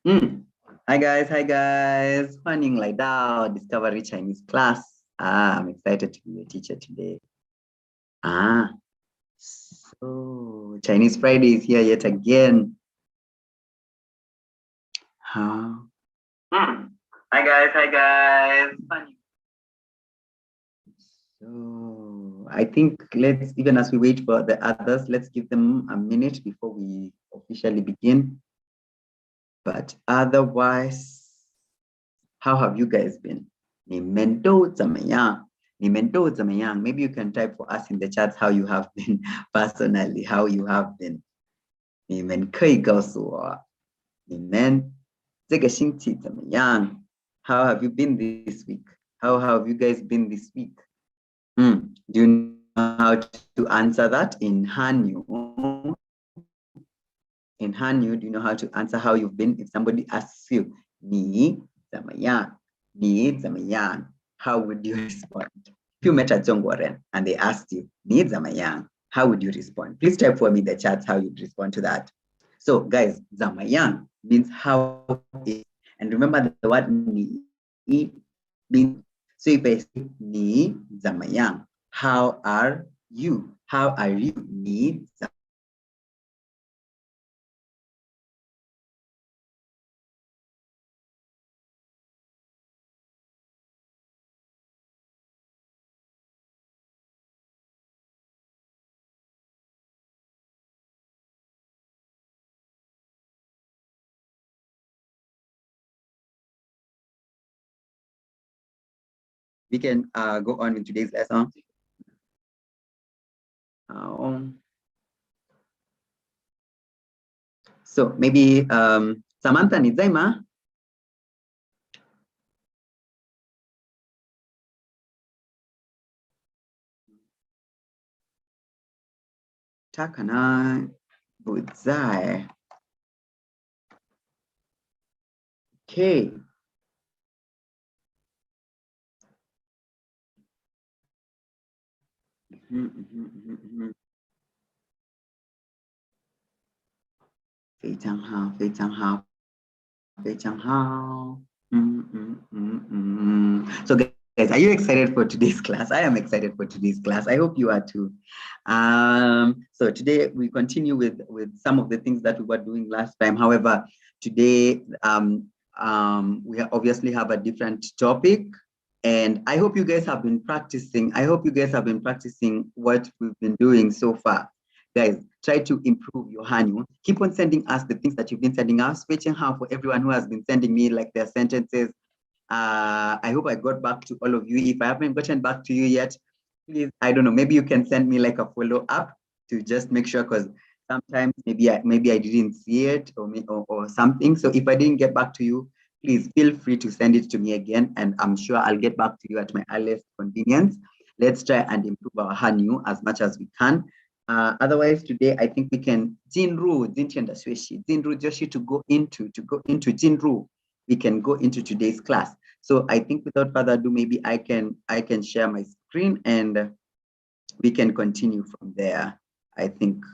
Mm. Hi guys. Fanning Lai Dao, Discovery Chinese class. I'm excited to be your teacher today. So Chinese Friday is here yet again. Hi guys. Fanning. So I think let's, even as we wait for the others, let's give them a minute before we officially begin. But otherwise, how have you guys been? Maybe you can type for us in the chats how you have been personally, how you have been. How have you been this week? How have you guys been this week? Do you know how to answer that in Hanyu? In Hanyu, do you know how to answer how you've been? If somebody asks you, ni zamayang, how would you respond? If you met at Zongwaren and they asked you, ni zamayang, how would you respond? Please type for me in the chat how you'd respond to that. So guys, zamayang means how is, and remember the word ni means, so if I say ni zamayang, how are you? How are you? Ni zamayang. We can go on with today's lesson. So maybe Samantha Nizaima. Takana Budzai. Okay. So guys, are you excited for today's class? I am excited for today's class. I hope you are too. So today we continue with some of the things that we were doing last time. However, today we obviously have a different topic. And I hope you guys have been practicing. I hope you guys have been practicing what we've been doing so far. Guys, try to improve your Hanyu. Keep on sending us the things that you've been sending us. Switching hand for everyone who has been sending me like their sentences. I hope I got back to all of you. If I haven't gotten back to you yet, please, I don't know, maybe you can send me like a follow-up to just make sure, because sometimes maybe I didn't see it or something. So if I didn't get back to you, please feel free to send it to me again, and I'm sure I'll get back to you at my earliest convenience. Let's try and improve our Hanyu as much as we can. Otherwise, today I think we can Jinru Joshi to go into Jinru. We can go into today's class. So I think without further ado, maybe I can share my screen and we can continue from there. I think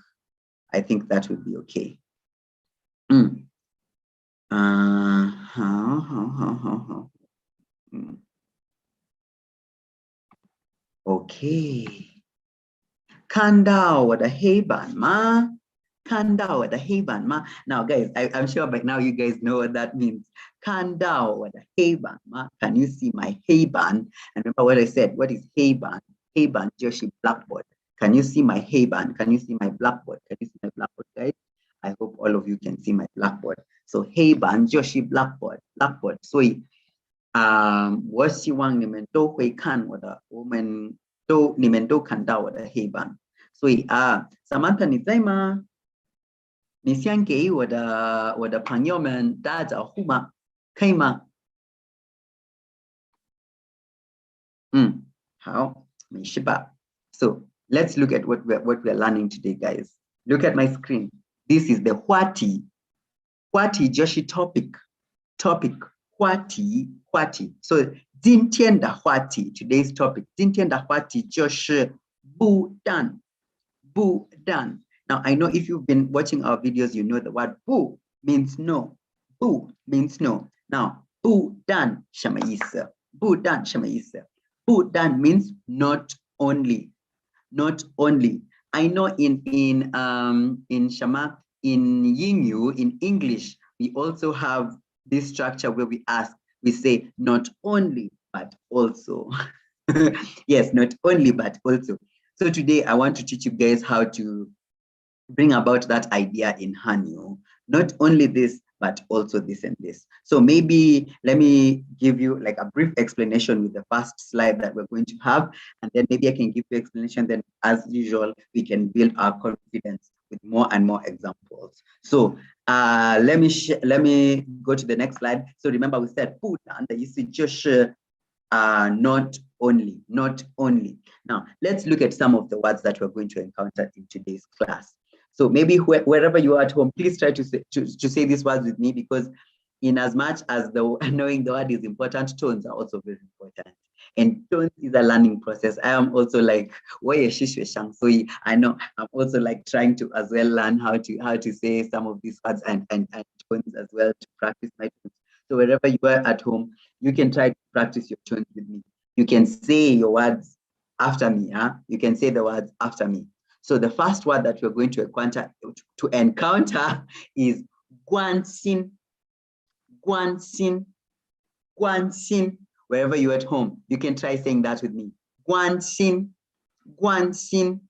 that would be okay. Okay. Kandao wada heiban ma. Kandao wada heiban ma. Now, guys, I'm sure by now you guys know what that means. Kandao wada heiban ma. Can you see my heiban? And remember what I said. What is heiban? Heiban Joshi blackboard. Can you see my heiban? Can you see my blackboard? Can you see my blackboard, guys? I hope all of you can see my blackboard. So heiban Joshi blackboard. Blackboard. So wasiwang nimendo hui kan wada woman do nimendo kanda wada heiban. So Samantha nizaima nisiangei wada pangyomen daza huma kaima. How? So let's look at what we're learning today, guys. Look at my screen. This is the Hwati Joshi topic. Hwati. So Jintienda Hwati, today's topic. Jintienda Hwati Joshi búdàn. Now I know if you've been watching our videos, you know the word bu means no. Bu means no. Now, búdàn shamayisa. Búdàn shamayisa. Búdàn means not only. Not only. I know in Shama, in Yingyu, in English, we also have this structure where we say not only, but also. Yes, not only, but also. So today I want to teach you guys how to bring about that idea in Hanyu. Not only this, but also this and this. So maybe let me give you like a brief explanation with the first slide that we're going to have, and then maybe I can give you explanation. Then as usual, we can build our confidence with more and more examples. So let me go to the next slide. So remember we said put and you see just not only, not only. Now let's look at some of the words that we're going to encounter in today's class. So maybe wherever you are at home, please try to say these words with me, because in as much as knowing the word is important, tones are also very important. And tones is a learning process. I am also like, so I know I'm also like trying to as well learn how to say some of these words and tones as well, to practice my tones. So wherever you are at home, you can try to practice your tones with me. You can say your words after me. You can say the words after me. So the first word that we're going to encounter is guanxin. Guanxin. Guanxin. Wherever you're at home, you can try saying that with me. Guanxin. Guanxin.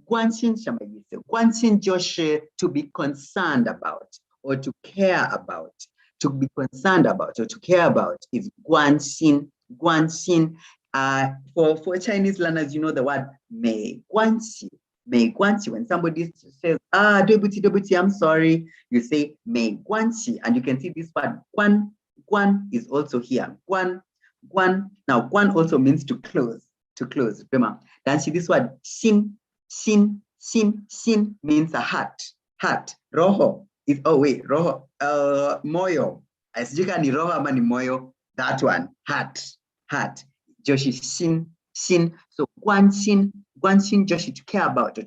Guanxin shamayise. Guanxin just to be concerned about or to care about. To be concerned about or to care about is guanxin. Guanxin. For Chinese learners, you know the word mei guanxi. Mei guanxi. When somebody says, deputy, I'm sorry, you say mei guanxi, and you can see this word guan. Guan is also here. Guan, guan. Now, guan also means to close. To close. Remember, then see this word xin, xin, xin, xin means a hat. Hat. Roho is roho. Moyo. Asijika ni roho ama ni moyo. That one. Hat. Hat. Joshi xin, xin. So guanxin. Guanxin Joshi, to care about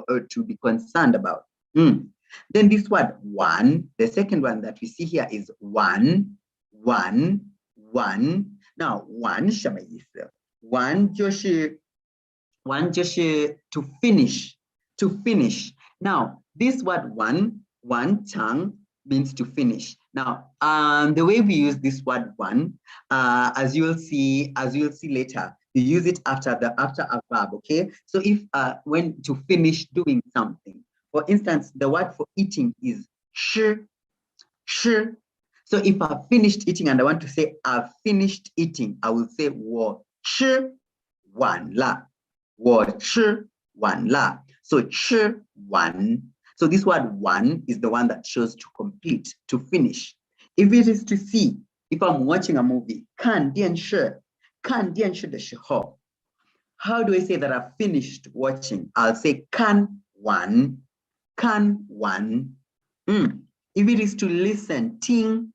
or to be concerned about. Then this word one, the second one that we see here is one. Now one shamayisa. One Joshi to finish. To finish. Now this word one tongue means to finish. Now the way we use this word one, as you'll see later, you use it after a verb, okay? So if when to finish doing something, for instance, the word for eating is shi. So if I've finished eating and I want to say I've finished eating, I will say wo shi wan la. Wo shi wan la. So shi wan. So this word one is the one that shows to complete, to finish. If it is to see, if I'm watching a movie, kan dian shi de shi ho. How do I say that I've finished watching? I'll say kan wan. If it is to listen, ting.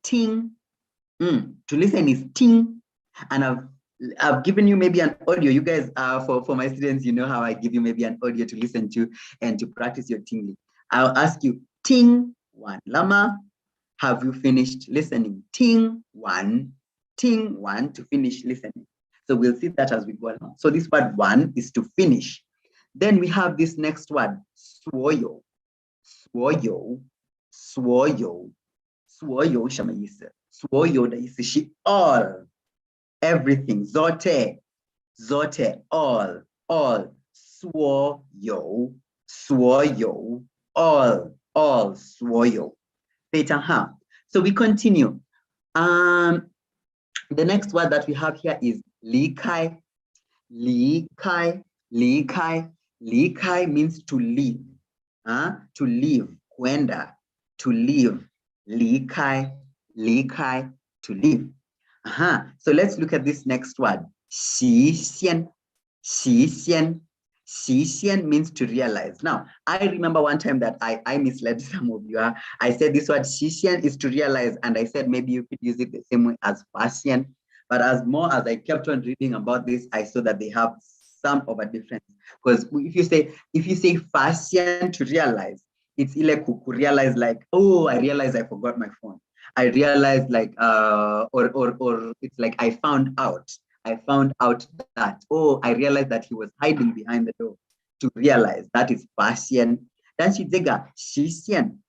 To listen is ting. And I've given you maybe an audio. You guys, for my students, you know how I give you maybe an audio to listen to and to practice your tingling. I'll ask you, ting wan lama. Have you finished listening? Ting one to finish listening. So we'll see that as we go along. So this word one is to finish. Then we have this next word, suoyo. Suoyo shamayisa. Suoyo da isi all. Everything. Zote, all. Suoyo, all, suoyo. So we continue. The next word that we have here is likai. Likai means to leave. To leave. Kwenda. To leave. Likai, to leave. So let's look at this next word. Xi xian means to realize. Now, I remember one time that I misled some of you. I said this word xi xian is to realize, and I said maybe you could use it the same way as fashion. But as I kept on reading about this, I saw that they have some of a difference. Because if you say fashion to realize, it's ile realize like, oh, I realized I forgot my phone. I realized like or it's like I found out that, oh, I realized that he was hiding behind the door. To realize that is fashion. Then she diga xixien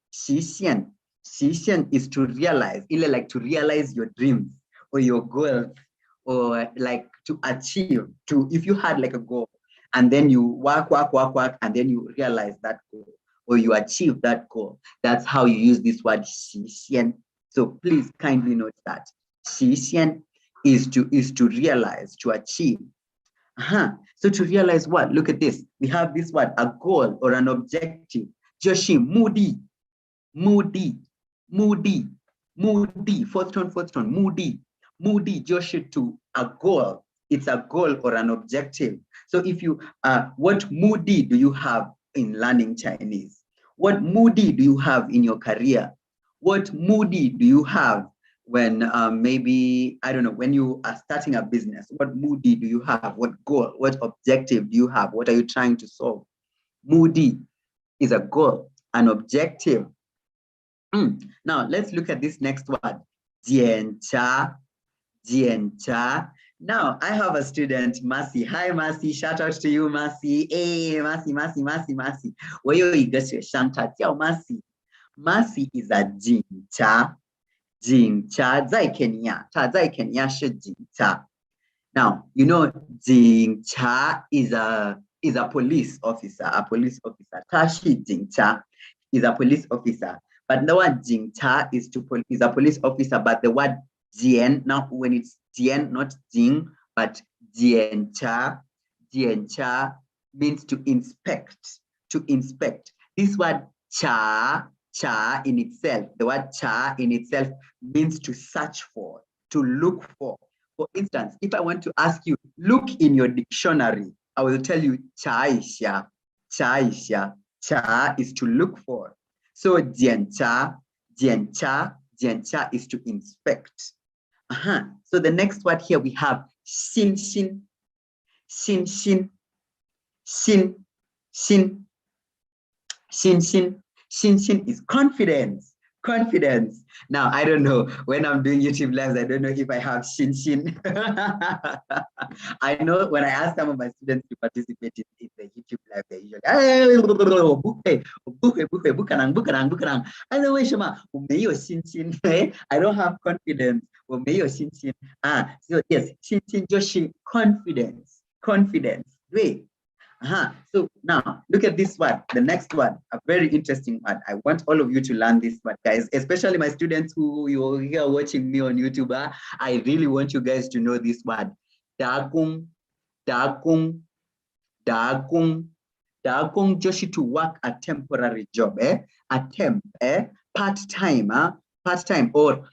is to realize, either like to realize your dreams or your goals, or like to achieve, to if you had like a goal and then you work, and then you realize that goal or you achieve that goal. That's how you use this word xixien. So please kindly note that xixien is to realize, to achieve. So to realize what? Look at this. We have this word, a goal or an objective. Joshi, moody, fourth tone, moody, Joshi, to a goal. It's a goal or an objective. So if you, what moody do you have in learning Chinese? What moody do you have in your career? What moody do you have when maybe, I don't know, when you are starting a business? What moody do you have? What goal, what objective do you have? What are you trying to solve? Moody is a goal, an objective. Now let's look at this next word, jiancha. Now I have a student, Mercy. Hi, Mercy. Shout out to you, Mercy. Hey, Mercy. Where you get your shanta? Tell Mercy. Mercy is a jincha. Zai Kenya. Zai Kenya shi jincha. Now, you know, jincha is a police officer. Tashi jincha is a police officer. But the word jincha is a police officer, but the word jian, now when it's jian, not jing, but jiancha means to inspect, This word cha in itself, the word cha in itself means to search for, to look for. For instance, if I want to ask you, look in your dictionary, I will tell you cha is to look for. So jiancha is to inspect. So the next word here we have xin. Xin is confidence. Now, I don't know, when I'm doing YouTube lives, I don't know if I have xin. I know when I ask some of my students to participate in the YouTube live, they usually, I don't have confidence. So yes, xin Joshi, confidence. Great. So now look at this one, the next one, a very interesting one. I want all of you to learn this one, guys, especially my students who you're here watching me on YouTube. I really want you guys to know this word. Dakung Joshi, to work a temporary job, part-time, or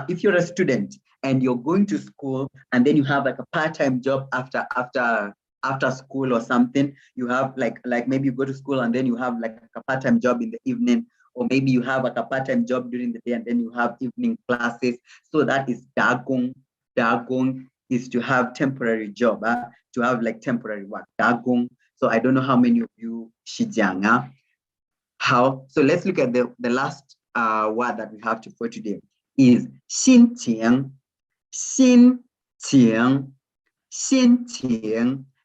if you're a student and you're going to school and then you have like a part-time job after school or something, you have like maybe you go to school and then you have like a part-time job in the evening, or maybe you have like a part-time job during the day and then you have evening classes. So that is dagung. Dagung is to have temporary job, to have like temporary work. Dagung. So I don't know how many of you shijianga. How? So let's look at the last word that we have for today is xinting.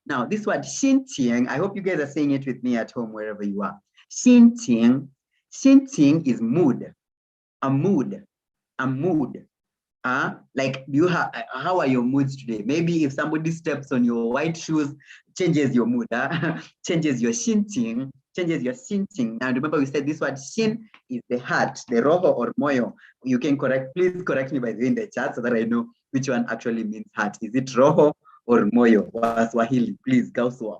Now, this word xinting, I hope you guys are saying it with me at home, wherever you are. Xinting is mood, a mood. Like you have, how are your moods today? Maybe if somebody steps on your white shoes, changes your mood, changes your xinting. Now remember we said this word xin is the heart, the roho or moyo. You can please correct me by the way in the chat so that I know which one actually means heart. Is it roho or moyo? Swahili, please, gauswa.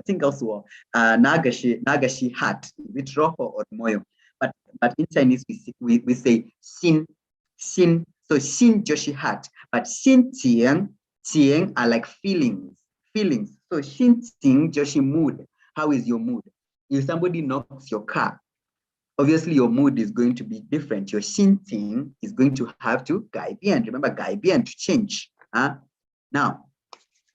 Think gauswa. Nagashi heart. Is it roho or moyo? But in Chinese we say xin. So xin Joshi heart, but xin tiang are like feelings. So xin ting Joshi mood. How is your mood? If somebody knocks your car, obviously your mood is going to be different. Your xin ting is going to have to gaibian. Remember gaibian, to change. Now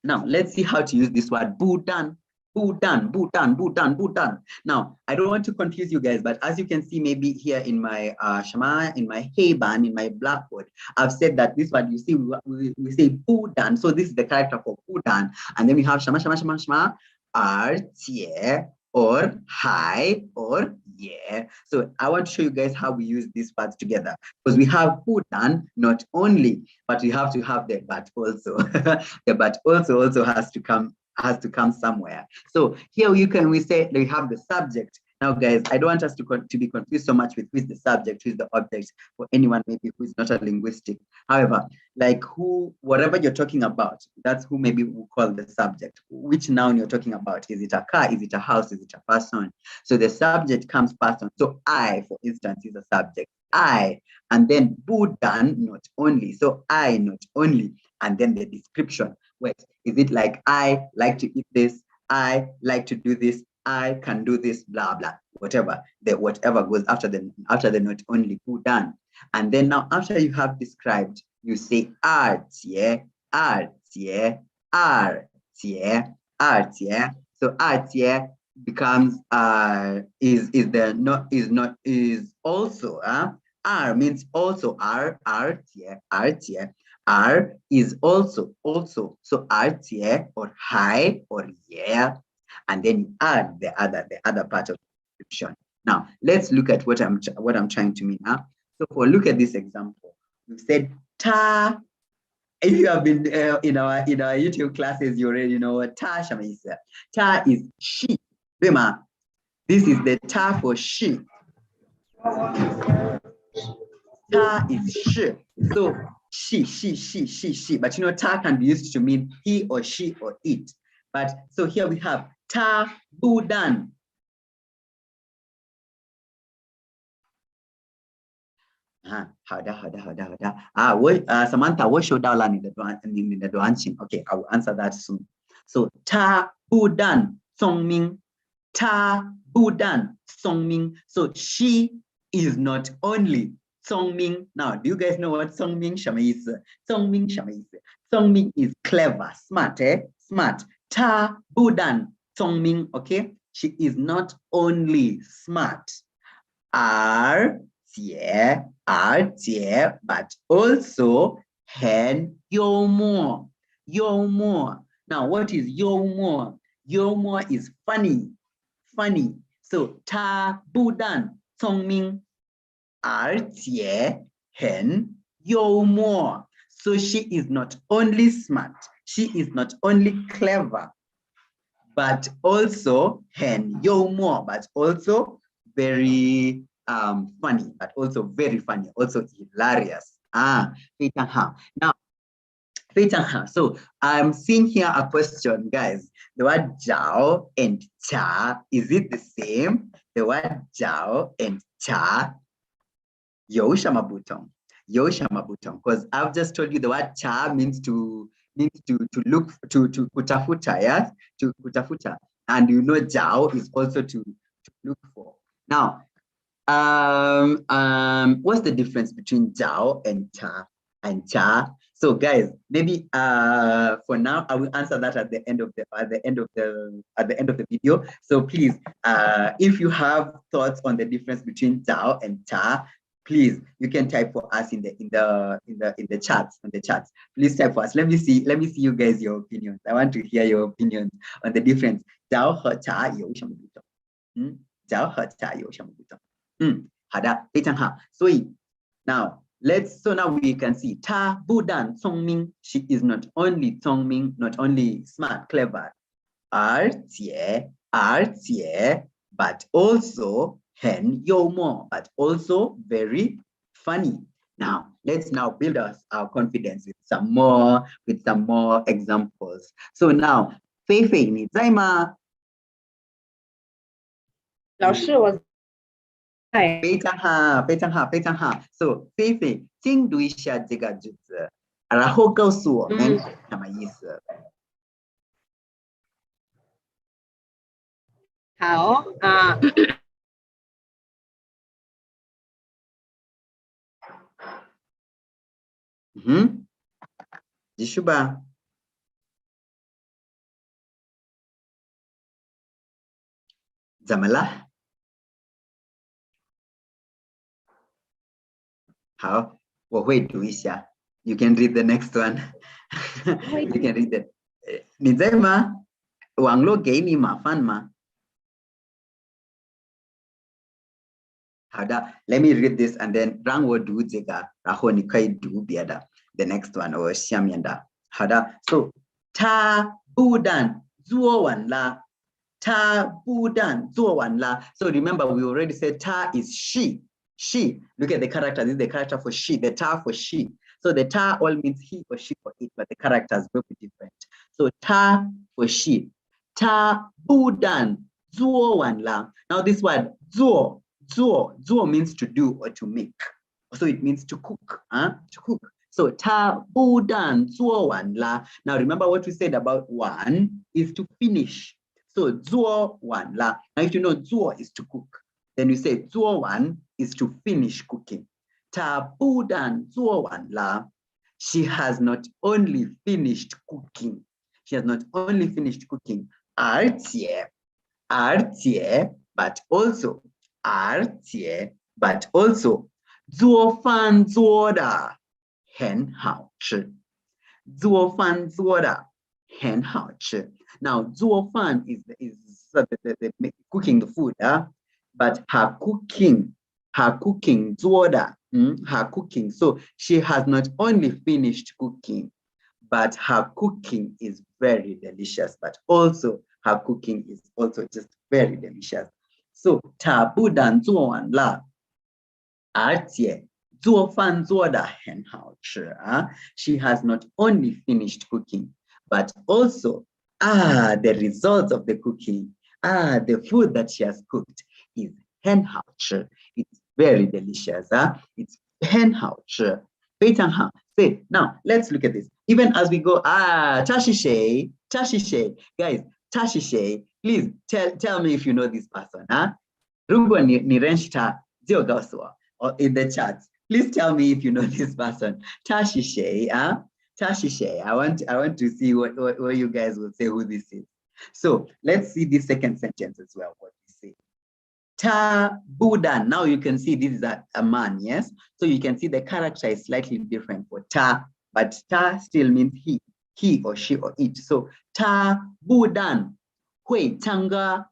let's see how to use this word búdàn. búdàn, búdàn, búdàn, búdàn. Now, I don't want to confuse you guys, but as you can see, maybe here in my Shema, in my Heiban, in my blackboard, I've said that this one, you see, we say búdàn. So this is the character for búdàn. And then we have Shema, Shema, Shema, Shema, ěrqiě, or hi, or yeah. So I want to show you guys how we use these parts together, because we have búdàn not only, but we have to have the but also. The but also has to come somewhere. So here we say we have the subject. Now, guys, I don't want us to be confused so much with who is the subject, who is the object, for anyone maybe who is not a linguistic. However, like whatever you're talking about, that's who maybe we call the subject. Which noun you're talking about? Is it a car? Is it a house? Is it a person? So the subject comes person. So I, for instance, is a subject. I, and then búdàn, not only. So I, not only, and then the description. Wait, is it like I like to eat this? I like to do this. I can do this, blah, blah, whatever. The whatever goes after the not only, búdàn. And then now after you have described, you say ěrqiě, ěrqiě, ěrqiě, ěrqiě. So ěrqiě becomes is also R means also ěrqiě, ěrqiě. R is also. So ěrqiě or hi or yeah, and then you add the other part of the description. Now let's look at what I'm trying to mean now. So look at this example. We've said ta. If you have been in our YouTube classes, you already know what ta is. Ta is she. Remember, this is the ta for she. Ta is she. So she. But you know, ta can be used to mean he or she or it. But so here we have ta búdàn. Samantha, what should I learn in the Duanchin? Okay, I will answer that soon. So ta búdàn songming, ta búdàn songming. So she is not only songming. Now, do you guys know what songming is? Songming is clever, smart, smart. Ta búdàn songming, okay? She is not only smart, ěrqiě, but also hen幽默. Now, what is 幽默? 幽默 is funny. So ta búdàn songming, ěrqiě hen 幽默. So she is not only smart, she is not only clever, but also hen 幽默, but also very funny, but also very funny, also hilarious. Now, so I'm seeing here a question, guys. The word jiao and cha, is it the same? The word jiao and cha, 有什么不同? Because I've just told you the word cha means to look, to kutafuta, yes, to kutafuta, and you know jiao is also to look for. Now, what's the difference between jiao and cha? So guys, maybe for now I will answer that at the end of the video. So please, if you have thoughts on the difference between jiao and cha, please, you can type for us in the chats. Please type for us. Let me see you guys, your opinions. I want to hear your opinions on the difference. jiao 和cha 有什么不同? jiao 和cha 有什么不同? 好的，非常好。所以 now we can see ta búdàn songming. She is not only songming, not only smart, clever, ěrqiě, but also hen 幽默, but also very funny. Now let's build our confidence with some more examples. So now, 菲菲你在吗？老师，我在。非常好。So 菲菲，请读一下这个句子，然后告诉我们什么意思。好啊。继续吧。怎么了？好，我会读一下。You can read the next one. You can read it. 你在吗？网络给你麻烦吗？好的 ，Let me read this and then 让我读这个，然后你可以读别的。The next one 我下面的。好的 ，So 他不但做完了，他不但做完了。So remember we already said 他 is she. She. Look at the character. This is the character for she. The ta for she. So the ta all means he or she or it, but the characters will be different. So ta for she. 他不但做完了。Now this word 做 means to do or to make. So it means to cook. To cook. So 他不但做完了. Now remember what we said about one is to finish. So 做完了. Now if you know 做 is to cook, then you say 做完 is to finish cooking. 他不但做完了. She has not only finished cooking. She has not only finished cooking. 而且 but also 而且 but also 做饭做得很好吃。做饭做得很好吃。Now 做饭 is the cooking the food, but her cooking 做得 her cooking. So she has not only finished cooking, but her cooking is very delicious, but also her cooking is also just very delicious. So 她不但做完了，而且做饭做得很好吃啊。She has not only finished cooking, but also the results of the cooking, the food that she has cooked is 很好吃. It's very delicious. It's 很好吃，非常好。Say now, let's look at this. Even as we go, Tashishe, guys, Tashishe, please tell me if you know this person. Rungo ni renshita zio gauswa, or in the chat. Please tell me if you know this person. Tashishe, Tashishe. I want to see what you guys will say who this is. So let's see the second sentence as well. What we say. Ta búdàn. Now you can see this is a man, yes? So you can see the character is slightly different for ta, but ta still means he or she or it. So ta búdàn hui changa.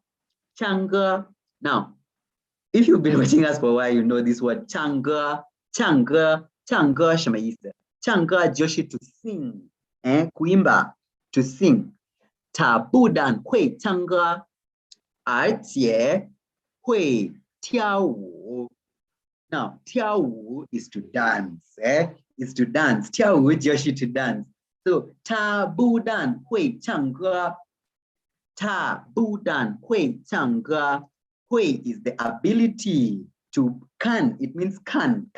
Now, if you've been watching us for a while, you know this word changa 什么意思？ changa 就是to sing, kuimba, to sing. 他不但会唱歌，而且会跳舞。Now, 跳舞 is to dance, is to dance. 跳舞就是 to dance. So 他不但会唱歌，他不但会唱歌。会 is the ability to can. It means can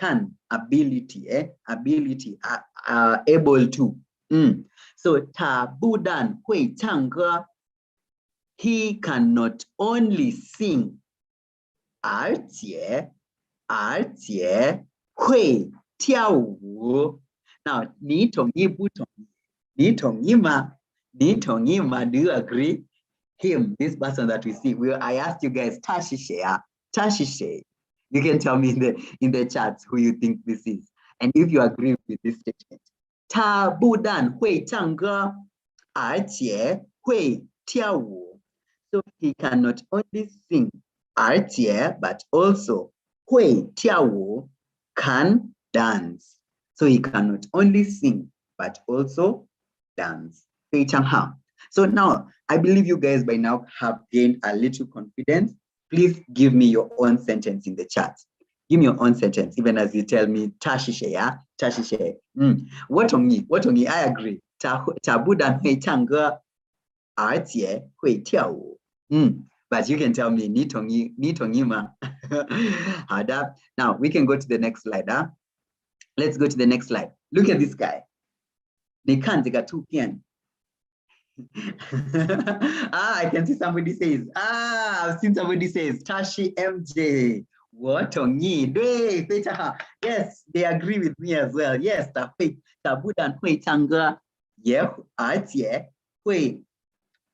ability, ability, able to. So 他不但会唱歌 he cannot only sing, 而且会跳舞。Now 你同意不同意？你同意吗？你同意吗？ Do you agree? Him, this person that we see. I asked you guys, Tashishe. You can tell me in the chats who you think this is, and if you agree with this statement. 他不但会唱歌，而且会跳舞。So he cannot only sing, 而且 but also 会跳舞 can dance. So he cannot only sing, but also dance. 非常好。So now, I believe you guys by now have gained a little confidence. Please give me your own sentence in the chat. Give me your own sentence, even as you tell me, Tashishe, Tashishe. What on me? I agree. 他不但会唱歌，而且会跳舞。But you can tell me, 你同意吗？好的。Now, we can go to the next slide. Let's go to the next slide. Look at this guy. 你看这个图片。I can see somebody says, I've seen somebody says, Tashi MJ. What on ye? Yes, they agree with me as well. Yes, 他不但会唱歌，也而且会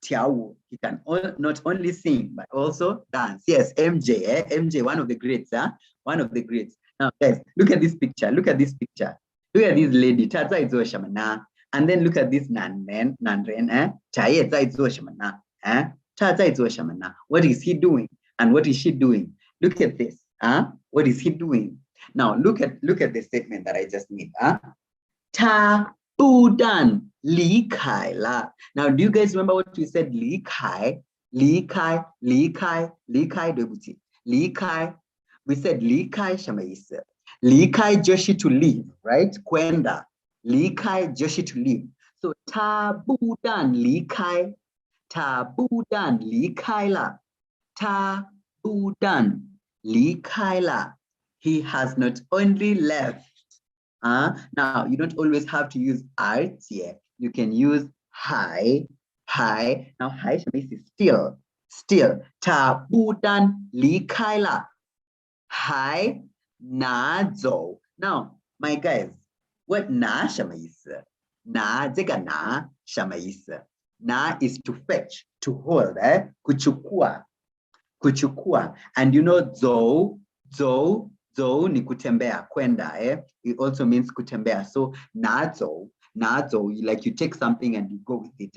跳舞. He can not only sing, but also dance. Yes, MJ, MJ, one of the greats, one of the greats. Now, guys, look at this picture. Look at this picture. Look at this lady. And then look at this Nanren, what is he doing? And what is she doing? Look at this. What is he doing? Now look at the statement that I just made. Ta búdàn lý khai la. Now, do you guys remember what we said? Lý khai, lý khai, lý khai, lý khai, lý khai. We said lý khai shamaisa. Lý khai joshi to leave, right? Kwenda. Lý khai joshi to leave. So ta búdàn lý khai. Ta búdàn lý khai la. Ta búdàn lý khai la. He has not only left. Now, you don't always have to use ěrqiě. You can use hai. Now, hai is still. Ta búdàn lý khai la. Hai na zǒu. Now, my guys, what na 什么意思? Na 这个na 什么意思? Na is to fetch, to hold, kuchukua. And you know zǒu ni kutembea, kwenda, it also means kutembea. So na zǒu, like you take something and you go with it,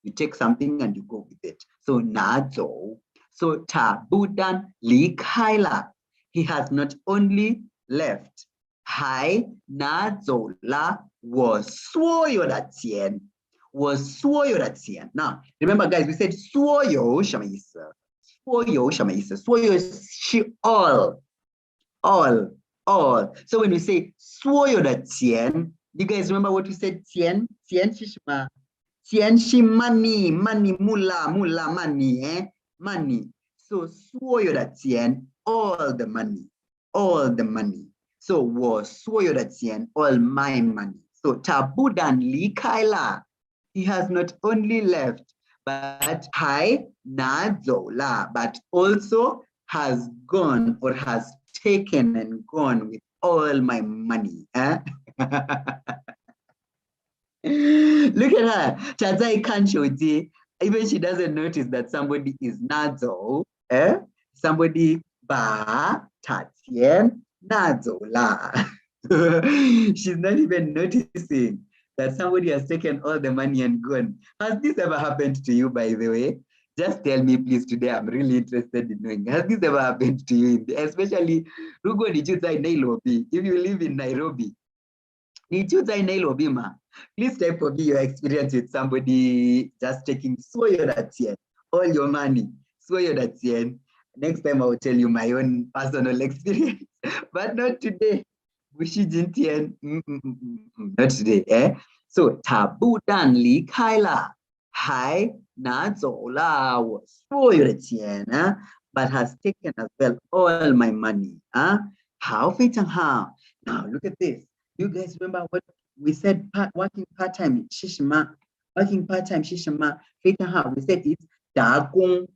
you take something and you go with it. So na zǒu. So ta búdàn lý khai la. He has not only left. Hai na zǒu la, 我所有的钱. Now, remember guys, we said 所有什么意思? 所有什么意思? 所有是 all. So when we say 所有的钱, you guys remember what we said? 钱是什么? 钱是 money, mula, money, money. So 所有的钱, all the money. So 我所有的钱, all my money. So ta búdàn lý khai la. He has not only left, but hai na zǒu la, but also has gone or has taken and gone with all my money. Look at her. Even she doesn't notice that somebody is na zǒu. Somebody ba ta qian na zǒu la. She's not even noticing that somebody has taken all the money and gone. Has this ever happened to you, by the way? Just tell me, please, today. I'm really interested in knowing. Has this ever happened to you? Especially, if you live in Nairobi, please type for me your experience with somebody just taking all your money. Next time I will tell you my own personal experience, but not today. Not today, So ta búdàn lý khai la. Hai na zǒu la, 我所有的钱, but has taken as well all my money. 好，非常好. Now look at this. You guys remember what we said? Working part-time 是什么? Working part-time 是什么? 非常好. We said it's 打工.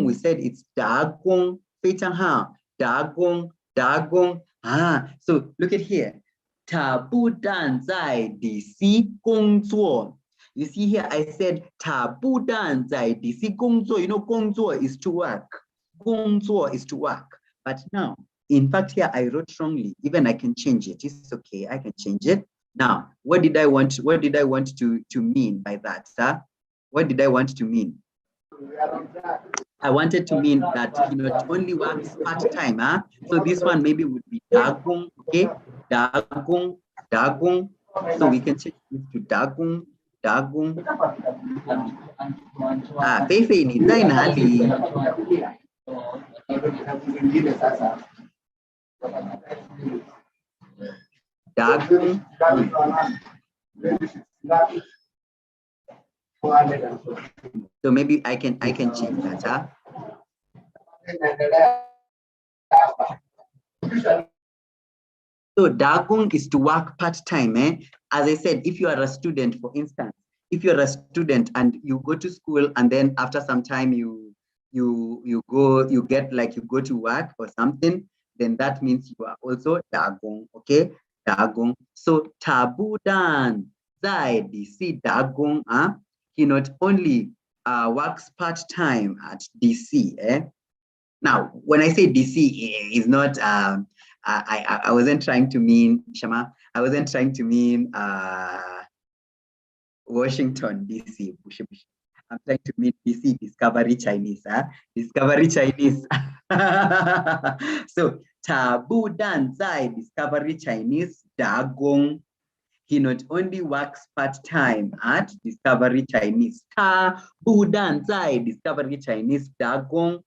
We said it's 打工. 非常好. 打工. So look at here. 他不但在DC工作. You see here, I said 他不但在DC工作. You know, 工作 is to work. 工作 is to work. But now, in fact, here I wrote wrongly. Even I can change it. It's okay. I can change it. Now, what did I want to mean by that, sir? What did I want to mean? I wanted to mean that he not only works part-time, so this one maybe would be dagung, okay? Dagung. So we can change this to dagung. Feifei, 你在哪里? Dagung. So maybe I can change that. So dagung is to work part-time. As I said, if you are a student, for instance, if you're a student and you go to school and then after some time you go to work or something, then that means you are also dagung, okay? Dagung. So ta búdàn在DC dagung, he he not only works part-time at DC. Now, when I say DC, is not, I wasn't trying to mean, Shama, I wasn't trying to mean Washington, DC. I'm trying to mean DC, Discovery Chinese. Discovery Chinese. So, ta búdàn zai Discovery Chinese da gong. He not only works part-time at Discovery Chinese. Ta búdàn zai Discovery Chinese da gong.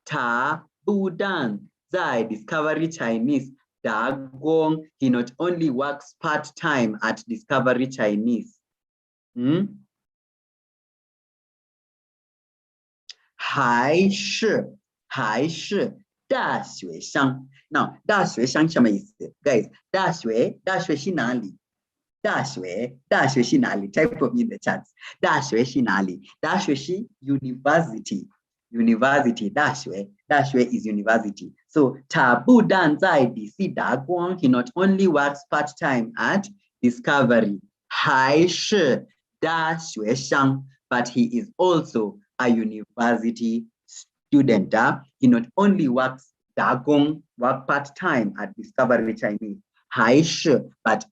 Ta búdàn zai Discovery Chinese da gong. He not only works part-time at Discovery Chinese. 还是大学生。Now 大学生什么意思 ？Guys， 大学是哪里？大学是哪里 ？Type of me in the chats。大学是哪里？大学是 university。University 大学 is university. So 他不但在 DC 打工 he not only works part-time at Discovery， 还是大学生 ，but he is also a university student. He not only works 打工 work part-time at Discovery Chinese， 还是 but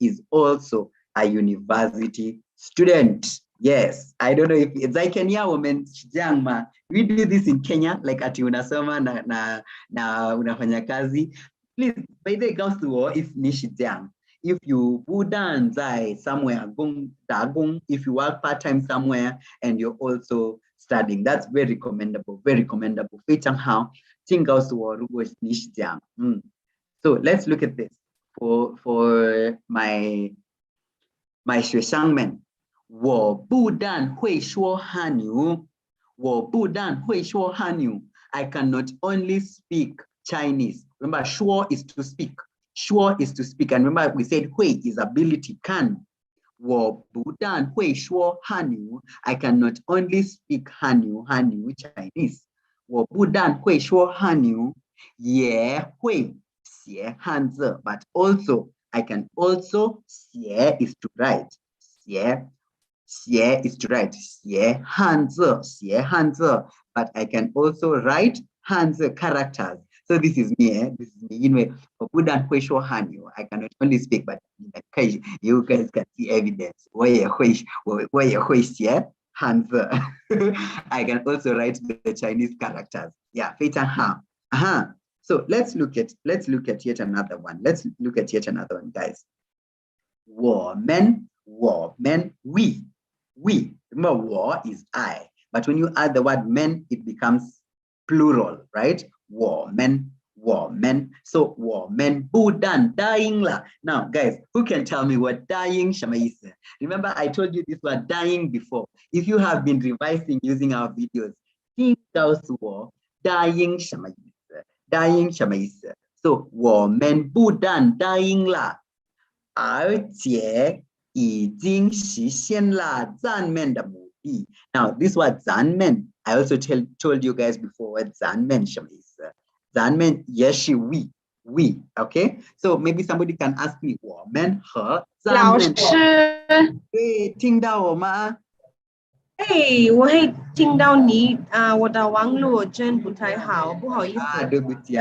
is also a university student. Yes, I don't know if it's like Kenya women ma. We do this in Kenya, like ati unasoma na unafanya kazi. Please, by the gospel, if nishijiang, if you búdàn zai somewhere, gong dagong, if you work part-time somewhere and you're also studying, that's very commendable, very commendable. How so let's look at this for my 学生们。我不但会说汉语，I cannot only speak Chinese. Remember, 说 is to speak. 说 is to speak. And remember, we said 会 is ability, can. 我不但会说汉语 I cannot only speak 汉语 Chinese. 我不但会说汉语也会写汉字 but also, I can also 写 is to write. 写 is to write. 写汉字 but I can also write 汉字 characters. So this is me. This is me. Anyway, I cannot only speak, but in that case, you guys can see evidence. 我也会写汉字 I can also write the Chinese characters. Yeah, 非常好. So let's look at yet another one. Let's look at yet another one, guys. 我们 we. Remember, 我 is I, but when you add the word men, it becomes plural, right? 我们 So 我们不但答应了. Now, guys, who can tell me what 答应什么意思? Remember, I told you this word 答应 before. If you have been revising using our videos, 请告诉我答应什么意思? 答应什么意思? So 我们不但答应了，而且已经实现了咱们的目的. Now, this word 咱们, I also told you guys before what 咱们什么意思? 咱们也是 we, okay? So maybe somebody can ask me, 我们和咱们。老师，对，听到我吗？我会听到你我的网络真不太好，不好意思。对不起，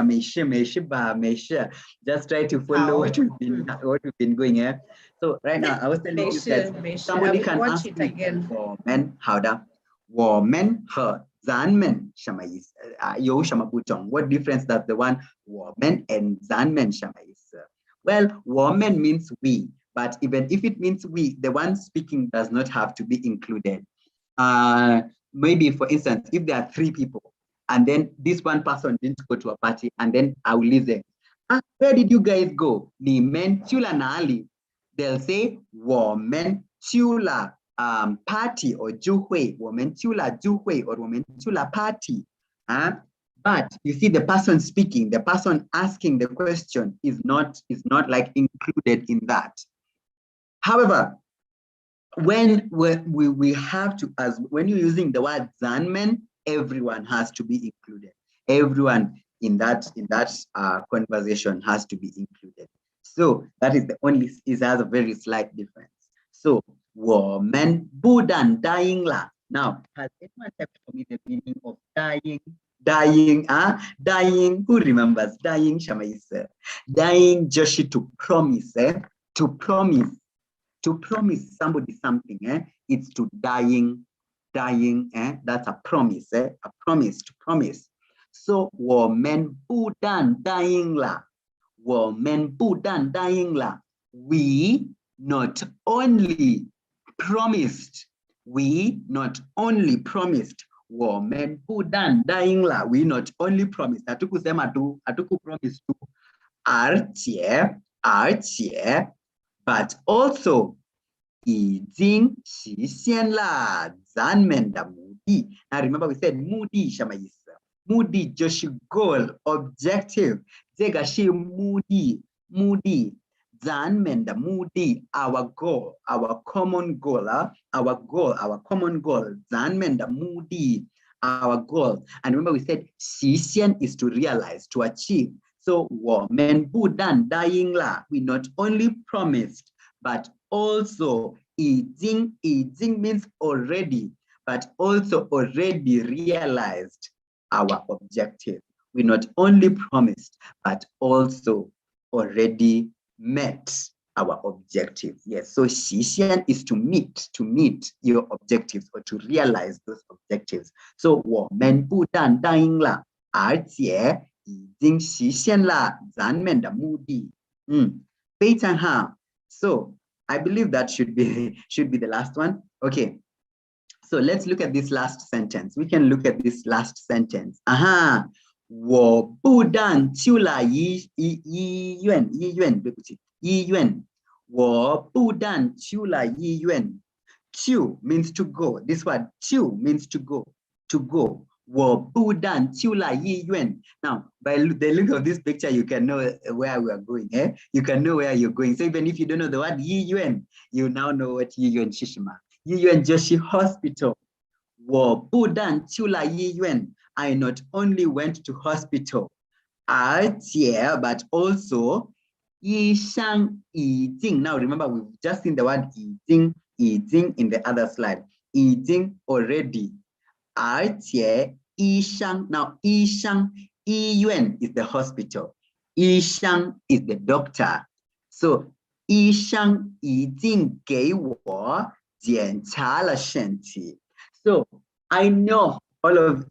没事吧，没事。Just try to follow what we've been going here. So right now, I was telling you that somebody can ask me 我们好的，我们和咱们什么意思？有什么不同？ What difference does the one 我们 and 咱们什么意思？ Well, 我们 means we, but even if it means we, the one speaking does not have to be included. Maybe for instance, if there are 3 people and then this one person didn't go to a party and then I will listen. Where did you guys go? 你们去了哪里? They'll say 我们去了party or 聚会，我们去了聚会 or 我们去了 party. But you see the person speaking, the person asking the question is not like included in that. However, when we have to, as when you're using the word 咱们, everyone has to be included. Everyone in that conversation has to be included. So that is the only, it has a very slight difference. So 我们不但答应了。Now, has anyone typed for me the meaning of dying? Dying, dying. Who remembers dying? Shamaisa. Dying, Joshi, to promise, to promise. To promise somebody something, it's to dying, that's a promise, a promise, to promise. So, 我们不但答应了，我们不但答应了 we not only promised, we not only promised, 我们不但答应了 we not only promised, hatukusema tu, hatukupromise tu, 而且 but also 已经实现了咱们的目的。Now remember we said 目的什么意思？目的就是 goal, objective。这个是目的，咱们的目的 our goal, our common goal, our goal, our common goal。咱们的目的 our goal. And remember we said 实现 is to realize, to achieve. So 我们不但答应了 we not only promised, but also 已经 means already, but also already realized our objective. We not only promised, but also already met our objective. Yes, so 实现 is to meet your objectives or to realize those objectives. So 我们不但答应了，而且已经实现了咱们的目的。非常好。So I believe that should be the last one. Okay. So let's look at this last sentence. We can look at this last sentence. 我不但去了医院，对不起，医院。我不但去了医院。To means to go. This word to means to go. To go. 我不但去了医院。Now, by the look of this picture, you can know where we are going. You can know where you're going. So even if you don't know the word 医院, you now know what 医院是什么。医院就是 hospital. 我不但去了医院 I not only went to hospital, 而且 but also 医生已经 Now remember we've just seen the word 已经 in the other slide. 已经 already. 而且医生 Now 医生医院 is the hospital. 医生 is the doctor. So 医生已经给我检查了身体。So I know all of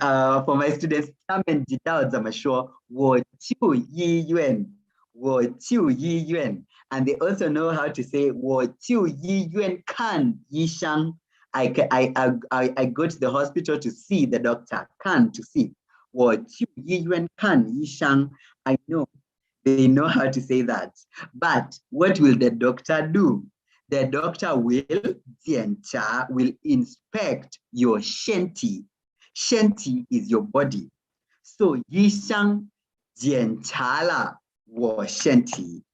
for my students, 他们知道怎么说我去医院 and they also know how to say 我去医院看医生 I go to the hospital to see the doctor, 看 to see 我去医院看医生 I know they know how to say that. But what will the doctor do? The doctor will inspect your shanty. Shanty is your body. So 医生检查了我身体.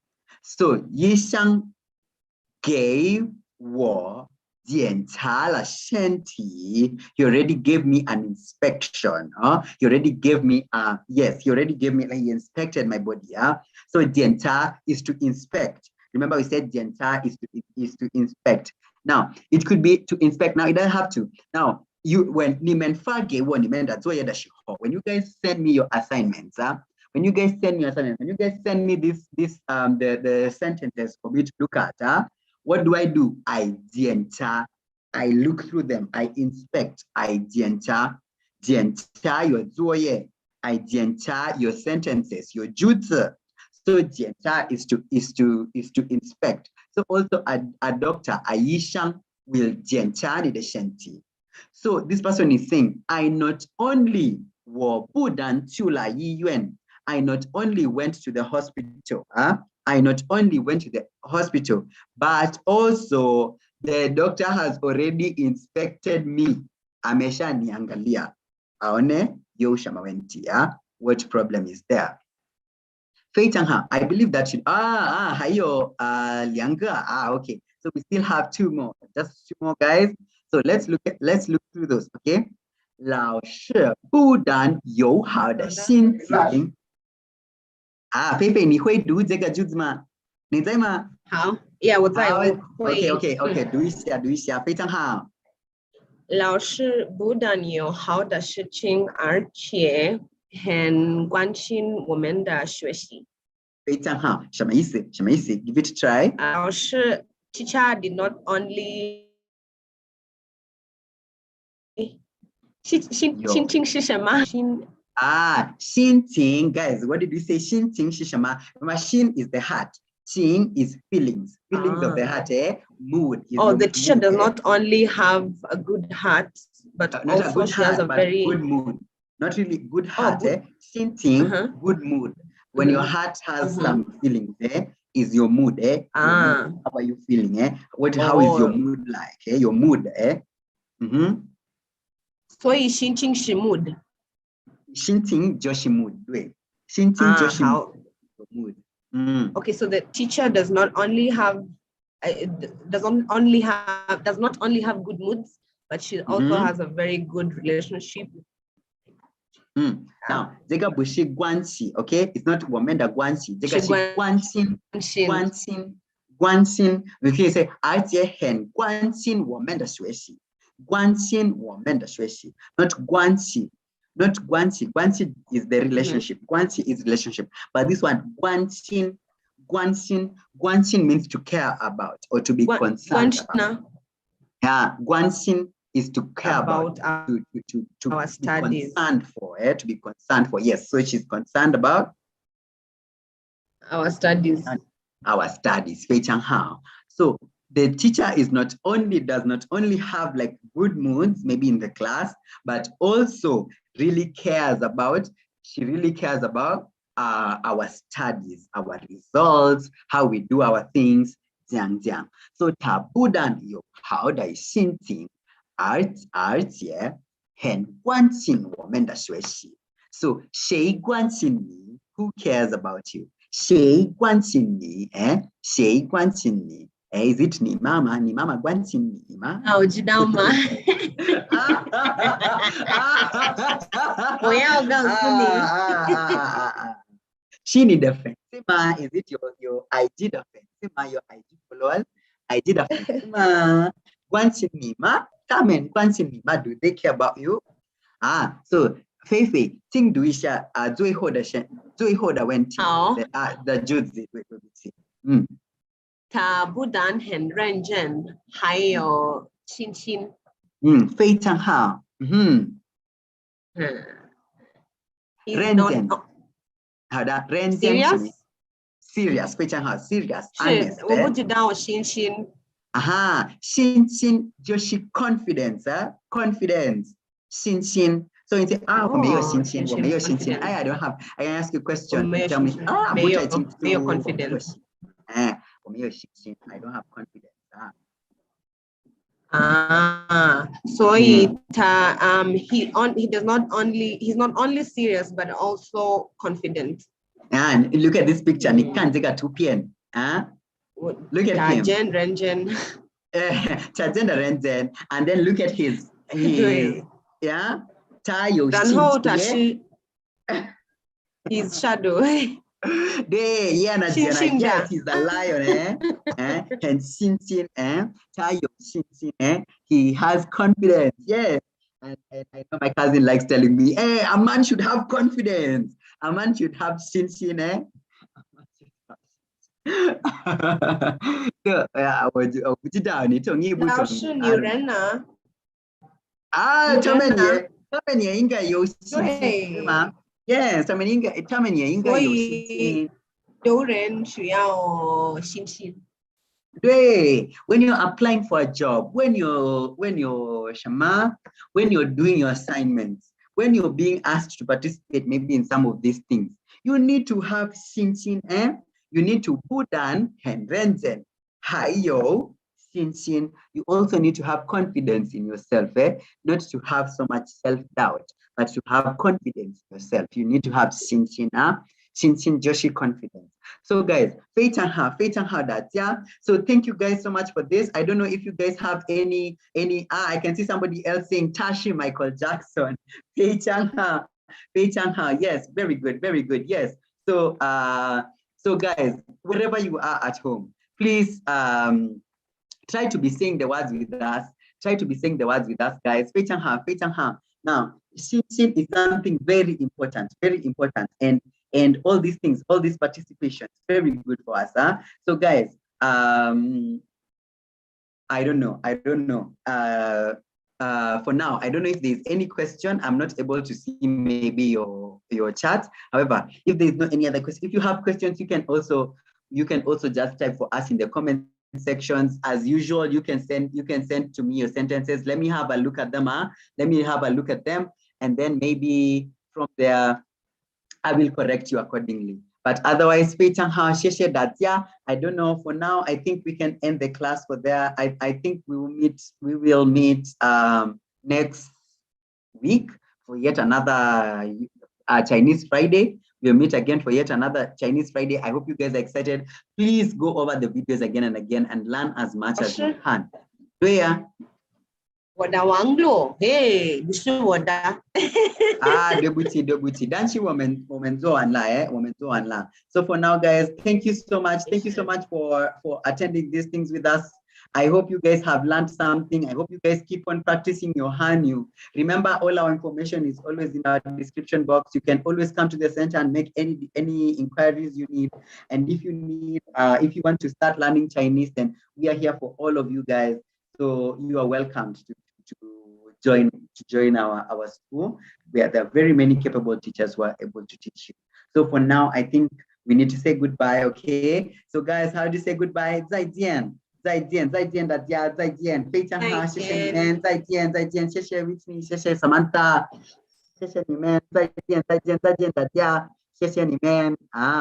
So 医生给我检查了身体. He already gave me an inspection. He already gave me he inspected my body. So 检查 is to inspect. Remember we said 检查 is to inspect. Now, it could be to inspect. Now, it doesn't have to. Now, when you guys send me your assignments, when you guys send me this the sentences for me to look at, what do? I look through them, I inspect, I 检查 your 作业, I 检查 your sentences, your 句子. So 检查 is to inspect. So also a doctor, a 医生 will 检查你的身体. So this person is saying, I not only 我不但去了医院 I not only went to the hospital, I not only went to the hospital, but also the doctor has already inspected me. Amesha niangalia. Aone yosha mawenti. What problem is there? I believe that should hayo lianga. Okay. So we still have two more. Just two more, guys. So let's look through those. Okay. 老师不但有好的心情。菲菲，你会读这个句子吗？你在吗？好。Yeah， 我在，我会。OK，读一下，非常好。老师不但有好的事情，而且很关心我们的学习。非常好，什么意思？Give it a try。老师 teacher did not only 心情是什么？心情 guys, what did we say? 心情是什么？心 is the heart. 情 is feelings of the heart. Mood is the teacher does not only have a good heart, but not also a good she has heart, a but very good mood. Not really good heart. good. 心情 good mood. When your heart has some feelings, is your mood. How are you feeling? How is your mood like? Your mood. 所以心情是 mood。心情就是 mood， 对，心情就是 mood。Okay, so the teacher does not only have does not only have good moods, but she also has a very good relationship. Now 这个不是关系 ，OK？ It's not 我们的关系，这个是关心。你可以说，而且很关心我们的学习，关心我们的学习 ，not 关系。Not 关系 is the relationship. 关系 is relationship. But this one, 关心 means to care about or to be concerned about. Yeah, 关心 is to care about to our studies. Be concerned for, to be concerned for. Yes, so she's concerned about our studies.非常好. So the teacher does not only have like good moods, maybe in the class, but also really cares about our studies, our results, how we do our things. So 他不但有好的心情，而且很关心我们的学习。So 谁关心你 ？Who cares about you？ 谁关心你？谁关心你？Is it 你妈妈？你妈妈关心你吗？我知道吗？我要告诉你。是你的粉丝吗 ？Is it your IG 的粉丝吗 ？Your IG followers，IG 的粉丝吗？关心你吗？他们关心你吗 ？Do they care about you？ So 菲菲，请读一下最后的问题。好。的句子，对不起。他不但很认真，还有信心。非常好。认真。好的，认真。Serious， 非常好 ，serious。是，我不知道信心。信心就是 confidence， 信心。So you say 我没有信心，我没有信心。I don't have. I can ask you a question. Tell me 没有 confidence。我没有信心 I don't have confidence 所以他he's not only serious but also confident. And look at this picture 你看这个图片look at him 认真他真的认真 and then look at his yeah 他有然后他是his shadow 对 yeah yes he's a lion 很信心他有信心he has confidence yeah and I know my cousin likes telling me hey a man should have confidence a man should have 信心我不知道你同意不同意老师女人呢他们也应该有信心对吗 Yes 他们也应该有信心有人需要信心对 when you're applying for a job when you're doing your assignments when you're being asked to participate maybe in some of these things you need to have 信心 you need to put on 很认真还有信心 you also need to have confidence in yourself not to have so much self-doubt but to have confidence in yourself you need to have 信心信心就是 confidence so guys 非常好大家 so thank you guys so much for this I don't know if you guys have any I can see somebody else saying Tashi Michael Jackson 非常好 yes very good yes so guys wherever you are at home please try to be saying the words with us. Try to be saying the words with us, guys. Fei Chang Ha, Fei Chang Ha. Now, Shin is something very important, and all these things, all these participations, very good for us. Huh? So, guys, I don't know. For now, I don't know if there's any question. I'm not able to see maybe your chat. However, if there's no any other question, if you have questions, you can also just type for us in the comment sections. As usual, you can send to me your sentences. Let me have a look at them. Let me have a look at them, and then maybe from there I will correct you accordingly. But otherwise, I don't know. For now, I think we can end the class for there. I think we will meet next week for yet another Chinese Friday. We'll meet again for yet another Chinese Friday. I hope you guys are excited. Please go over the videos again and again and learn as much as you can. Where? Wada wanglo. Hey, Bishu wada. Debuti. Danchi woman la. So for now, guys, thank you so much. Thank you so much for attending these things with us. I hope you guys have learned something. I hope you guys keep on practicing your Hanyu. Remember, all our information is always in our description box. You can always come to the center and make any inquiries you need. And if you want to start learning Chinese, then we are here for all of you guys. So you are welcome to join our school. There are very many capable teachers who are able to teach you. So for now, I think we need to say goodbye. Okay. So guys, how do you say goodbye? 再见大家，再见，非常好，谢谢你们，再见，谢谢 Whitney， 谢谢 Samantha， 谢谢你们，再见大家，谢谢你们啊。